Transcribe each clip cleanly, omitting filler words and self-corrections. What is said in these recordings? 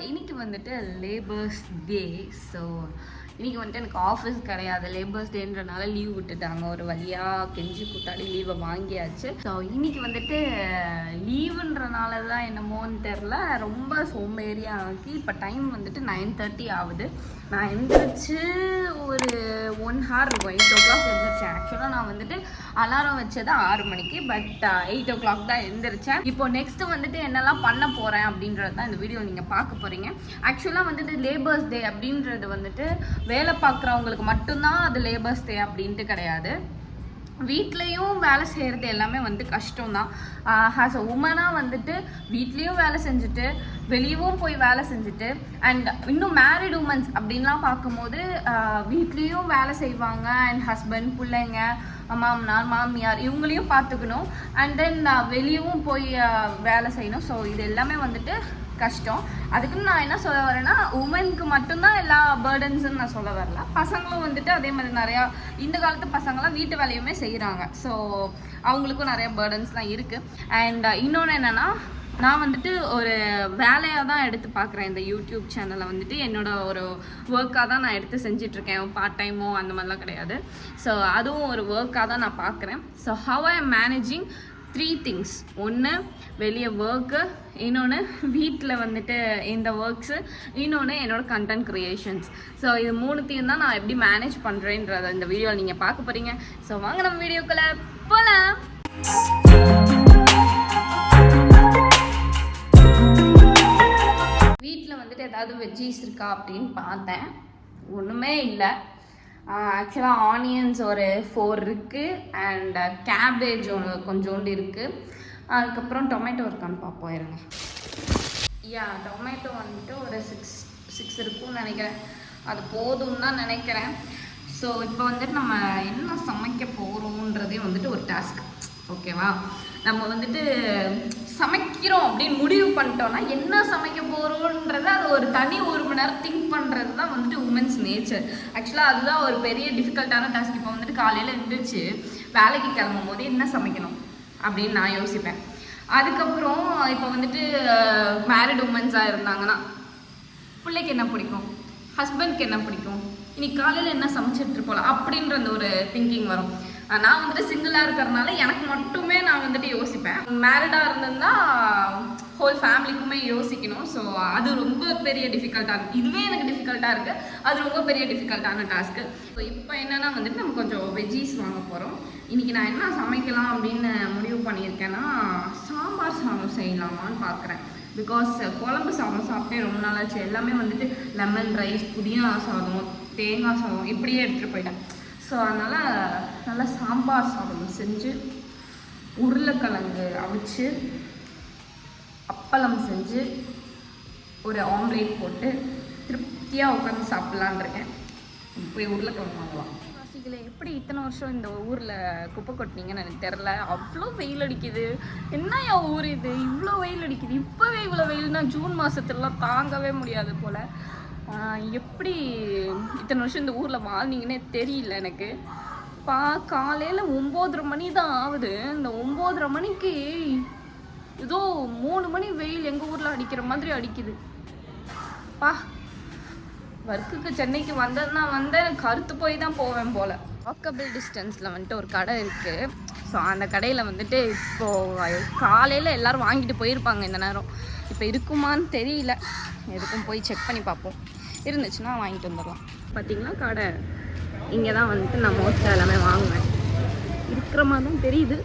இன்னைக்கு வந்துட்டு labours day. So இன்றைக்கி வந்துட்டு எனக்கு ஆஃபீஸ் கிடையாது, லேபர்ஸ் டேன்றனால லீவ் விட்டுட்டாங்க. ஒரு வழியாக கெஞ்சி கூட்டாடி லீவை வாங்கியாச்சு. ஸோ இன்றைக்கி வந்துட்டு லீவுன்றனால தான் என்னமோன்னு தெரில, ரொம்ப சோம்பேறியாக ஆக்கி இப்போ டைம் வந்துட்டு 9:30 ஆகுது. நான் எந்திரிச்சு ஒரு 1 hour இருக்கும். 8 o'clock எழுந்திரிச்சேன். ஆக்சுவலாக நான் வந்துட்டு அலாரம் வச்சது 6 மணிக்கு, பட் 8 o'clock தான் எழுந்திரிச்சேன். இப்போ நெக்ஸ்ட்டு வந்துட்டு என்னெல்லாம் பண்ண போகிறேன் அப்படின்றது தான் இந்த வீடியோ நீங்கள் பார்க்க போகிறீங்க. ஆக்சுவலாக வந்துட்டு லேபர்ஸ் டே அப்படின்றது வந்துட்டு வேலை பார்க்குறவங்களுக்கு மட்டும்தான் அது லேபர்ஸ் டே அப்படின்ட்டு கிடையாது. வீட்லேயும் வேலை செய்கிறது எல்லாமே வந்து கஷ்டம்தான். ஆஸ் அ உமனாக வந்துட்டு வீட்லேயும் வேலை செஞ்சுட்டு வெளியவும் போய் வேலை செஞ்சுட்டு அண்ட் இன்னும் மேரிட் உமன்ஸ் அப்படின்லாம் பார்க்கும்போது வீட்லேயும் வேலை செய்வாங்க. அண்ட் ஹஸ்பண்ட், பிள்ளைங்க, மாமனார், மாமியார் இவங்களையும் பார்த்துக்கணும். அண்ட் தென் வெளியவும் போய் வேலை செய்யணும். ஸோ இது எல்லாமே வந்துட்டு கஷ்டம். அதுக்குன்னு நான் என்ன சொல்ல வரேன்னா, உமனுக்கு மட்டும்தான் எல்லா பேர்டன்ஸுன்னு நான் சொல்ல வரல. பசங்களும் வந்துட்டு அதே மாதிரி நிறையா இந்த காலத்து பசங்களாம் வீட்டு வேலையுமே செய்கிறாங்க. ஸோ அவங்களுக்கும் நிறைய பேர்டன்ஸ்லாம் இருக்குது. அண்ட் இன்னொன்று என்னென்னா, நான் வந்துட்டு ஒரு வேலையாக தான் எடுத்து பார்க்குறேன். இந்த யூடியூப் சேனலை வந்துட்டு என்னோட ஒரு ஒர்க்காக தான் நான் எடுத்து செஞ்சிட்ருக்கேன். பார்ட் டைமோ அந்த மாதிரிலாம் கிடையாது. ஸோ அதுவும் ஒரு ஒர்க்காக தான் நான் பார்க்குறேன். So how I am managing 3 things. ஒன்று வெளியே ஒர்க்கு, இன்னொன்று வீட்டில் வந்துட்டு இந்த ஒர்க்ஸு, இன்னொன்று என்னோடய கண்டென்ட் க்ரியேஷன்ஸ். ஸோ இது 3த்தையும் தான் நான் எப்படி மேனேஜ் பண்ணுறேன்றதை இந்த வீடியோவில் நீங்கள் பார்க்க போகிறீங்க. ஸோ வாங்க நம்ம வீடியோக்குள்ளே போகலாம். வீட்டில் வந்துட்டு ஏதாவது வெஜ்ஜீஸ் இருக்கா அப்படின்னு பார்த்தேன். ஒன்றுமே இல்லை. ஆக்சுவலாக ஆனியன்ஸ் ஒரு 4 இருக்குது. அண்ட் கேபேஜ் ஒன்று கொஞ்சோண்டு இருக்குது. அதுக்கப்புறம் டொமேட்டோ இருக்கான்னு பார்ப்போம் இருங்க. டொமேட்டோ வந்துட்டு ஒரு 6 இருக்கும்னு நினைக்கிறேன். அது போதும்னு தான் நினைக்கிறேன். ஸோ இப்போ வந்துட்டு நம்ம என்ன சமைக்க போகிறோன்றதே வந்துட்டு ஒரு டாஸ்க், ஓகேவா? நம்ம வந்துட்டு சமைக்கிறோம் அப்படின்னு முடிவு பண்ணிட்டோம்னா என்ன சமைக்க போகிறோன்றத அது ஒரு தனி 1 மணி நேரம் திங்க் பண்ணுறது தான் வந்துட்டு உமன்ஸ் நேச்சர். ஆக்சுவலாக அதுதான் ஒரு பெரிய டிஃபிகல்ட்டான டாஸ்க். இப்போ வந்துட்டு காலையில் எழுந்திரிச்சு வேலைக்கு கிளம்பும் போது என்ன சமைக்கணும் அப்படின்னு நான் யோசிப்பேன். அதுக்கப்புறம் இப்போ வந்துட்டு மேரிட் உமன்ஸாக இருந்தாங்கன்னா பிள்ளைக்கு என்ன பிடிக்கும், ஹஸ்பண்ட்க்கு என்ன பிடிக்கும், இன்னைக்கு காலையில் என்ன சமைச்சிட்டு போகலாம் அப்படின்ற அந்த ஒரு திங்கிங் வரும். நான் வந்துட்டு சிங்கிளாக இருக்கிறதுனால எனக்கு மட்டுமே நான் வந்துட்டு யோசிப்பேன். மேரிடாக இருந்திருந்தா ஹோல் ஃபேமிலிக்குமே யோசிக்கணும். ஸோ அது ரொம்ப பெரிய டிஃபிகல்ட்டாக இருக்குது. இதுவே எனக்கு டிஃபிகல்ட்டாக இருக்குது, அது ரொம்ப பெரிய டிஃபிகல்ட்டான டாஸ்க்கு. ஸோ இப்போ என்னென்னா வந்துட்டு நம்ம கொஞ்சம் வெஜ்ஜீஸ் வாங்க போகிறோம். இன்றைக்கி நான் என்ன சமைக்கலாம் அப்படின்னு முடிவு பண்ணியிருக்கேன்னா, சாம்பார் சாதம் செய்யலாமான்னு பார்க்குறேன். பிகாஸ் குழம்பு சாதம் சாப்பிட்டே ரொம்ப நாளாச்சு. எல்லாமே வந்துட்டு லெமன் ரைஸ், புதினா சாதம், தேங்காய் சாதம் இப்படியே எடுத்துகிட்டு போயிட்டேன். ஸோ அதனால் நல்லா சாம்பார் சாதம் செஞ்சு, உருளைக்கிழங்கு அவிச்சு, அப்பளம் செஞ்சு, ஒரு ஆம்லேட் போட்டு திருப்தியாக உட்காந்து சாப்பிட்லான் இருக்கேன். போய் உருளைக்கிழங்கு வாங்கலாம். வாசிக்கல எப்படி இத்தனை வருஷம் இந்த ஊரில் குப்பை கொட்டினீங்கன்னு எனக்கு தெரில. அவ்வளோ வெயில் அடிக்குது. என்ன ஊர் இது, இவ்வளோ வெயில் அடிக்குது. இப்போவே இவ்வளோ வெயில்னா ஜூன் மாதத்துலலாம் தாங்கவே முடியாது போல். எப்படி இத்தனை வருஷம் இந்த ஊரில் வாழ்ந்தீங்கன்னே தெரியல எனக்கு. காலையில் 9:30 மணி தான் ஆகுது. இந்த 9:30 மணிக்கு ஏதோ 3 மணி வெயில் எங்கள் ஊரில் அடிக்கிற மாதிரி அடிக்குது. ஒர்க்குக்கு சென்னைக்கு வந்ததுன்னா கருத்து போய் தான் போவேன் போல். வாக்கபிள் டிஸ்டன்ஸில் வந்துட்டு ஒரு கடை இருக்குது. ஸோ அந்த கடையில் வந்துட்டு இப்போது காலையில் எல்லோரும் வாங்கிட்டு போயிருப்பாங்க. இந்த நேரம் இப்போ இருக்குமான்னு தெரியல. எதுக்கும் போய் செக் பண்ணி பார்ப்போம். இருந்துச்சுன்னா வாங்கிட்டு வந்துடலாம். பார்த்திங்கன்னா கடை இங்கே தான் வந்துட்டு நான் மோஸ்ட்டாக எல்லாமே வாங்குவேன். இருக்கிற மாதிரி தான் தெரியுது.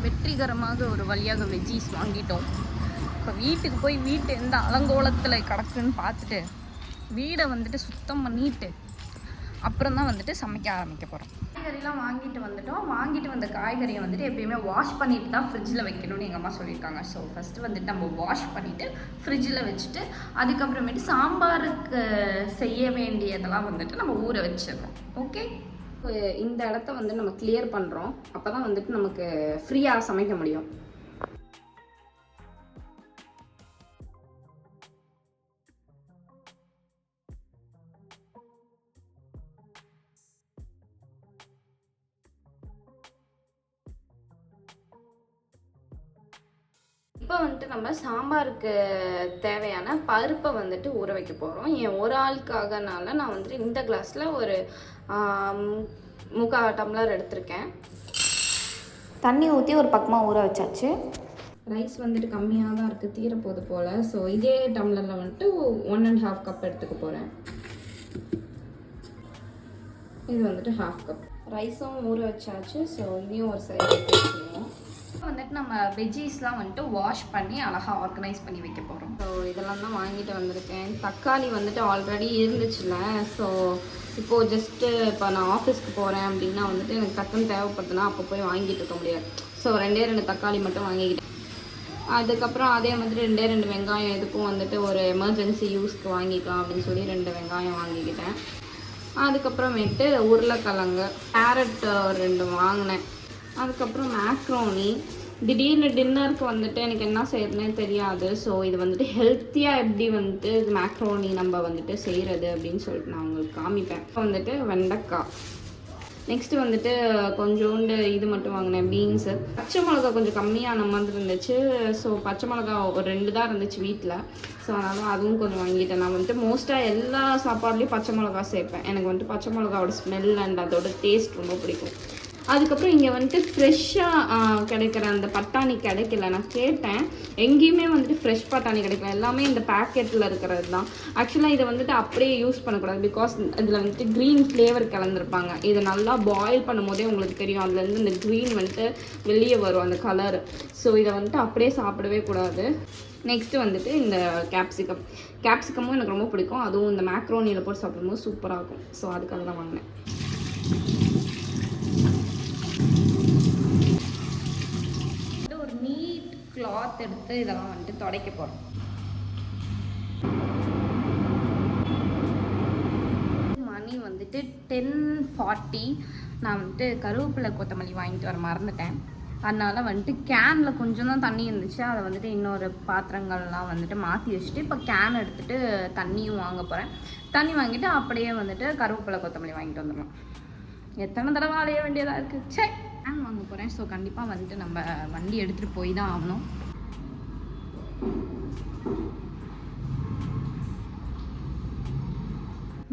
வெற்றிகரமாக ஒரு வழியாக வெஜ்ஜீஸ் வாங்கிட்டோம். இப்போ வீட்டுக்கு போய் வீட்டு எந்த அலங்கோலத்தில் கிடக்குன்னு பார்த்துட்டு வீடை வந்துட்டு சுத்தம் பண்ணிட்டு அப்புறம் தான் வந்துட்டு சமைக்க ஆரம்பிக்க போகிறோம். காய்கறிலாம் வாங்கிட்டு வந்துட்டோம். வாங்கிட்டு வந்த காய்கறியை வந்துட்டு எப்பயுமே வாஷ் பண்ணிட்டு தான் ஃப்ரிட்ஜில் வைக்கணும்னு எங்கள் அம்மா சொல்லியிருக்காங்க. ஸோ ஃபஸ்ட்டு வந்துட்டு நம்ம வாஷ் பண்ணிவிட்டு ஃப்ரிட்ஜில் வச்சுட்டு அதுக்கப்புறமேட்டு சாம்பாருக்கு செய்ய வேண்டியதெல்லாம் வந்துட்டு நம்ம ஊற வச்சிடறோம். ஓகே, இந்த இடத்த வந்து நம்ம கிளியர் பண்ணுறோம். அப்போ தான் வந்துட்டு நமக்கு ஃப்ரீயாக சமைக்க முடியும். வந்துட்டு நம்ம சாம்பாருக்கு தேவையான பருப்பை வந்துட்டு ஊற வைக்க போகிறோம். என் ஒரு ஆளுக்காகனால நான் வந்துட்டு இந்த கிளாஸில் ஒரு 3/4 டம்ளர் எடுத்திருக்கேன். தண்ணி ஊற்றி ஒரு பக்கமாக ஊற வச்சாச்சு. ரைஸ் வந்துட்டு கம்மியாக தான் இருக்குது, தீரப்போது போல். ஸோ இதே டம்ளரில் வந்துட்டு 1.5 கப் எடுத்துக்க போகிறேன். இது வந்துட்டு 1/2 கப். ரைஸும் ஊற வச்சாச்சு. ஸோ இதையும் ஒரு சைடு வச்சுருவோம். வந்துட்டு நம்ம வெஜ்ஜீஸ்லாம் வந்துட்டு வாஷ் பண்ணி அழகாக ஆர்கனைஸ் பண்ணி வைக்க போகிறோம். ஸோ இதெல்லாம் தான் வாங்கிட்டு வந்திருக்கேன். தக்காளி வந்துட்டு ஆல்ரெடி இருந்துச்சுல. ஸோ இப்போது ஜஸ்ட்டு இப்போ நான் ஆஃபீஸ்க்கு போகிறேன் அப்படின்னா வந்துட்டு எனக்கு டக்குன்னு தேவைப்படுதுன்னா அப்போ போய் வாங்கிட்டு இருக்க முடியாது. ஸோ 2 தக்காளி மட்டும் வாங்கிக்கிட்டேன். அதுக்கப்புறம் அதே மாதிரி 2 வெங்காயம், எதுக்கும் வந்துட்டு ஒரு எமர்ஜென்சி யூஸ்க்கு வாங்கிக்கலாம் அப்படின்னு சொல்லி 2 வெங்காயம் வாங்கிக்கிட்டேன். அதுக்கப்புறமேட்டு உருளைக்கிழங்கு, கேரட் 2 வாங்கினேன். அதுக்கப்புறம் மேக்ரோனி. திடீர்னு டின்னருக்கு வந்துட்டு எனக்கு என்ன செய்யறதுனே தெரியாது. ஸோ இது வந்துட்டு ஹெல்த்தியாக எப்படி வந்துட்டு மேக்ரோனி நம்ம வந்துட்டு செய்கிறது அப்படின்னு சொல்லிட்டு நான் உங்களுக்கு காமிப்பேன். இப்போ வந்துட்டு வெண்டைக்காய். நெக்ஸ்ட்டு வந்துட்டு கொஞ்சோண்டு இது மட்டும் வாங்கினேன், பீன்ஸு. பச்சை மிளகா கொஞ்சம் கம்மியான மாதிரி இருந்துச்சு. ஸோ பச்சை மிளகா ஒரு 2 தான் இருந்துச்சு வீட்டில். ஸோ அதனால் அதுவும் கொஞ்சம் வாங்கிட்டேன். நான் வந்துட்டு மோஸ்ட்டாக எல்லா சாப்பாடுலேயும் பச்சை மிளகா சேர்ப்பேன். எனக்கு வந்துட்டு பச்சை மிளகாவோட ஸ்மெல் அண்ட் அதோட டேஸ்ட் ரொம்ப பிடிக்கும். அதுக்கப்புறம் இங்கே வந்துட்டு ஃப்ரெஷ்ஷாக கிடைக்கிற அந்த பட்டாணி கிடைக்கல. நான் கேட்டேன், எங்கேயுமே வந்துட்டு ஃப்ரெஷ் பட்டாணி கிடைக்கல. எல்லாமே இந்த பேக்கெட்டில் இருக்கிறது தான். ஆக்சுவலாக இதை வந்துட்டு அப்படியே யூஸ் பண்ணக்கூடாது. பிகாஸ் இதில் வந்துட்டு க்ரீன் ஃப்ளேவர் கலந்துருப்பாங்க. இதை நல்லா பாயில் பண்ணும் போதே உங்களுக்கு தெரியும், அதுலேருந்து இந்த க்ரீன் வந்துட்டு வெளியே வரும், அந்த கலர். ஸோ இதை வந்துட்டு அப்படியே சாப்பிடவே கூடாது. நெக்ஸ்ட்டு வந்துட்டு இந்த கேப்சிகமும் எனக்கு ரொம்ப பிடிக்கும். அதுவும் இந்த மேக்ரோனியில் போட்டு சாப்பிடும்போது சூப்பராக இருக்கும். ஸோ அதுக்காக தான் வாங்கினேன். ஒரு நீட் கிளாத் எடுத்து இதெல்லாம் வந்துட்டு துடைக்க போகிறோம். மணி வந்துட்டு 10:40. நான் வந்துட்டு கருவேப்பிலை கொத்தமல்லி வாங்கிட்டு வர மறந்துட்டேன். அதனால் வந்துட்டு கேனில் கொஞ்சம் தான் தண்ணி இருந்துச்சு. அதை வந்துட்டு இன்னொரு பாத்திரங்கள்லாம் வந்துட்டு மாற்றி வச்சுட்டு இப்போ கேன் எடுத்துகிட்டு தண்ணியும் வாங்க போகிறேன். தண்ணி வாங்கிட்டு அப்படியே வந்துட்டு கருவேப்பிலை கொத்தமல்லி வாங்கிட்டு வந்துடலாம். எத்தனை தடவை அலைய வேண்டியதாக இருக்குது. சரி, கேன் வாங்க போகிறேன். ஸோ கண்டிப்பாக வந்துட்டு நம்ம வண்டி எடுத்துகிட்டு போய் தான் ஆகணும்.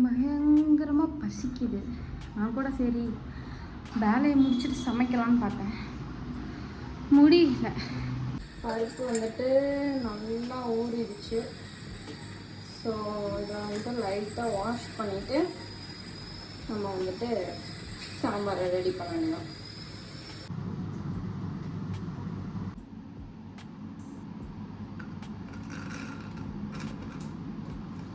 பயங்கரமாக பசிக்குது. நான் கூட சரி வேலையை முடிச்சுட்டு சமைக்கலான்னு பார்த்தேன், முடியல. பருப்பு வந்துட்டு நல்லா ஊறிடுச்சு. ஸோ இதை வந்துட்டு லைட்டாக வாஷ் பண்ணிவிட்டு நம்ம வந்துட்டு சாம்பாரை ரெடி பண்ணணும்.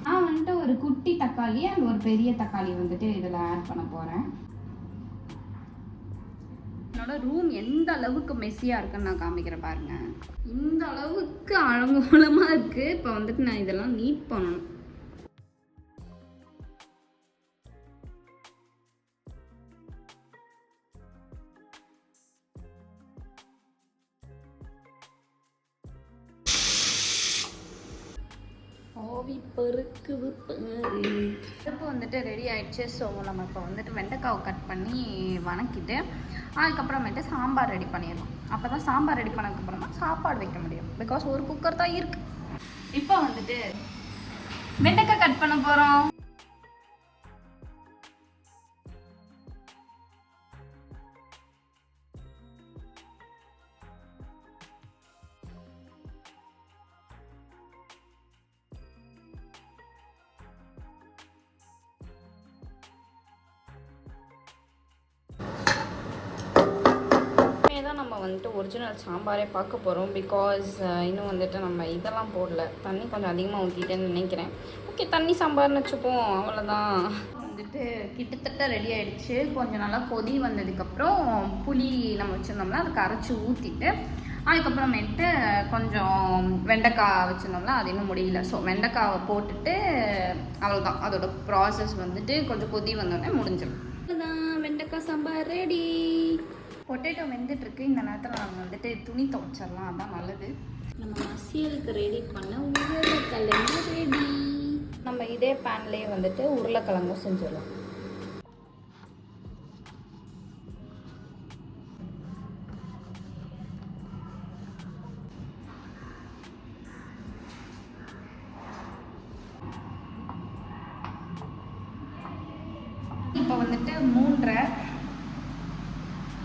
நான் வந்துட்டு ஒரு குட்டி தக்காளி அண்ட் ஒரு பெரிய தக்காளி வந்துட்டு இதில் ஆட் பண்ண போகிறேன். என்னோட ரூம் எந்த அளவுக்கு மெஸ்ஸியாக இருக்குன்னு நான் காமிக்கிறேன் பாருங்க. இந்த அளவுக்கு அலங்கோலமாக இருக்குது. இப்போ வந்துட்டு நான் இதெல்லாம் நீட் பண்ணணும். பருப்பு வந்துட்டு ரெடி ஆயிடுச்சு. ஸோ நம்ம இப்போ வந்துட்டு வெண்டைக்காவை கட் பண்ணி வணக்கிட்டு அதுக்கப்புறமேட்டு சாம்பார் ரெடி பண்ணிடலாம். அப்போ தான் சாம்பார் ரெடி பண்ணதுக்கப்புறம் தான் சாப்பாடு வைக்க முடியும். பிகாஸ் ஒரு குக்கர் தான் இருக்குது. இப்போ வந்துட்டு வெண்டைக்காய் கட் பண்ண போகிறோம். தான் நம்ம வந்துட்டு ஒரிஜினல் சாம்பாரே பார்க்க போகிறோம். பிகாஸ் இன்னும் வந்துட்டு நம்ம இதெல்லாம் போடல. தண்ணி கொஞ்சம் அதிகமாக ஊற்றிட்டேன்னு நினைக்கிறேன். ஓகே, தண்ணி சாம்பார்னு வச்சுப்போம், அவ்வளோதான். வந்துட்டு கிட்டத்தட்ட ரெடி ஆகிடுச்சு. கொஞ்சம் நல்லா கொதி வந்ததுக்கப்புறம் புளி நம்ம வச்சுருந்தோம்னா அதுக்கு அரைச்சி ஊற்றிட்டு அதுக்கப்புறமேட்டு கொஞ்சம் வெண்டைக்காய் வச்சுருந்தோம்னா அது இன்னும் முடியல. ஸோ வெண்டைக்காவை போட்டுட்டு அவ்வளோதான். அதோட ப்ராசஸ் வந்துட்டு கொஞ்சம் கொதி வந்தோடனே முடிஞ்சிடும். அதுதான் வெண்டைக்காய் சாம்பார் ரெடி. பொட்டேட்டோ வெந்துட்டுருக்கு. இந்த நேரத்தில் நம்ம வந்துட்டு துணி துவைச்சிடலாம், அதான் நல்லது. நம்ம மசியலுக்கு ரெடி பண்ண உருளைக்கிழங்கு ரெடி. நம்ம இதே பேன்லேயே வந்துட்டு உருளைக்கிழங்கும் செஞ்சிடலாம். வந்துட்டு 3:30.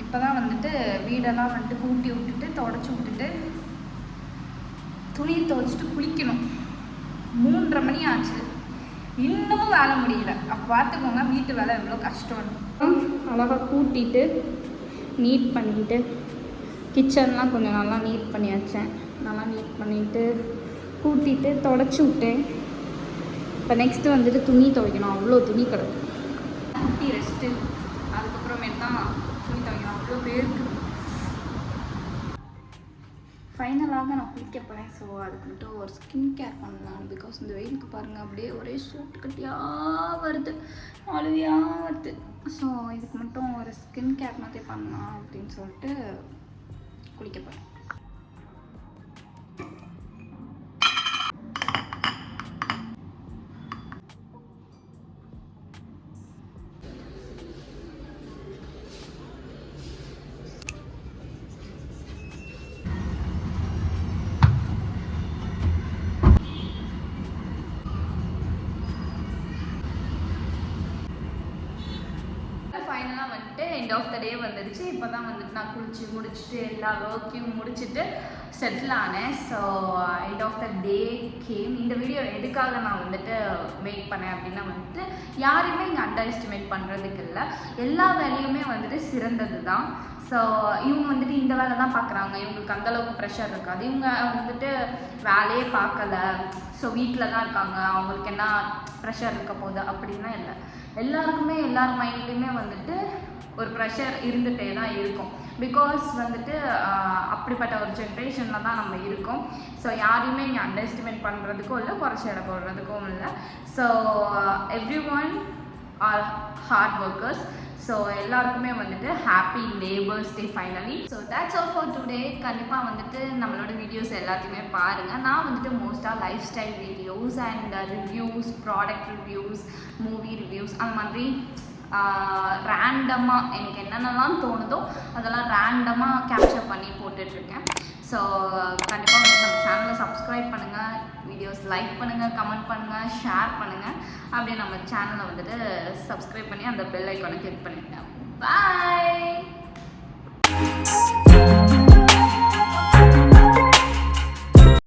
இப்போ தான் வந்துட்டு வீடெல்லாம் வந்துட்டு கூட்டி விட்டுட்டு தொடச்சி விட்டுட்டு துணி துவைச்சிட்டு குளிக்கணும். 3:30 மணி ஆச்சு, இன்னமும் வேலை முடியல. அப்போ பார்த்துக்கோங்க வீட்டு வேலை எவ்வளோ கஷ்டம்னு. அழகாக கூட்டிட்டு நீட் பண்ணிட்டு கிச்சன்லாம் கொஞ்சம் நல்லா நீட் பண்ணி வச்சேன். நல்லா நீட் பண்ணிவிட்டு கூட்டிட்டு தொடச்சி விட்டேன். இப்போ நெக்ஸ்ட்டு வந்துட்டு துணி துவைக்கணும். அவ்வளோ துணி கிடக்கு. குட்டி ரெஸ்ட்டு, அதுக்கப்புறமேட்டு தான் துணி துவைக்கணும். அவ்வளோ பேருக்கு ஃபைனலாக நான் குளிக்க போகிறேன். ஸோ அதுக்கு மட்டும் ஒரு ஸ்கின் கேர் பண்ணலாம். பிகாஸ் இந்த வெயிலுக்கு பாருங்கள் அப்படியே ஒரே சூட்டு கட்டியாக வருது, அழுவியாக வருது. ஸோ இதுக்கு மட்டும் ஒரு ஸ்கின் கேர் மாதிரி பண்ணலாம் அப்படின்னு சொல்லிட்டு குளிக்க போகிறேன். ஃபைனலாக வந்துட்டு எண்ட் ஆஃப் த டே வந்துடுச்சு. இப்போ தான் வந்துட்டு நான் குளிச்சு முடிச்சுட்டு எல்லா ஒர்க்கையும் முடிச்சுட்டு செட்டில் ஆனேன். So end of the day game. இந்த வீடியோ எதுக்காக நான் வந்துட்டு மேக் பண்ணேன் அப்படின்னா வந்துட்டு யாரையுமே இங்கே அண்டர் எஸ்டிமேட் பண்ணுறதுக்கு இல்லை. எல்லா வேலையுமே வந்துட்டு சிறந்தது தான். ஸோ இவங்க வந்துட்டு இந்த வேலை தான் பார்க்குறாங்க, இவங்களுக்கு அந்தளவுக்கு ப்ரெஷர் இருக்காது. இவங்க வந்துட்டு வேலையே பார்க்கல, ஸோ வீட்டில் தான் இருக்காங்க, அவங்களுக்கு என்ன ப்ரெஷர் இருக்க போகுது அப்படின்னா இல்லை. எல்லாருக்குமே எல்லார் மைண்ட்லேயுமே வந்துட்டு ஒரு ப்ரெஷர் இருந்துகிட்டே தான் இருக்கும். பிகாஸ் வந்துட்டு அப்படிப்பட்ட ஒரு ஜென்ரேஷனில் தான் நம்ம இருக்கோம். ஸோ யாரையுமே இங்கே அண்டர் எஸ்டிமேட் பண்ணுறதுக்கும் இல்லை, குறைச்சி எடை போடுறதுக்கும் இல்லை. So everyone are hard workers. So எல்லாருக்குமே வந்துட்டு happy labours day finally. So that's all for today. கண்டிப்பாக வந்துட்டு நம்மளோட வீடியோஸ் எல்லாத்தையுமே பாருங்கள். நான் வந்துட்டு மோஸ்ட்டாக lifestyle videos and reviews, product reviews, movie reviews, அந்த மாதிரி ரேண்டமாக எனக்கு என்னென்னலாம் தோணுதோ அதெல்லாம் ரேண்டமாக கேப்சர் பண்ணி போட்டுட்ருக்கேன். ஸோ கண்டிப்பாக வந்துட்டு நம்ம சேனலை சப்ஸ்கிரைப் பண்ணுங்கள், வீடியோஸ் லைக் பண்ணுங்கள், கமெண்ட் பண்ணுங்கள், ஷேர் பண்ணுங்கள். அப்படியே நம்ம சேனலை வந்துட்டு சப்ஸ்கிரைப் பண்ணி அந்த பெல் ஐக்கானை கிளிக் பண்ணிடுங்க. பாய்.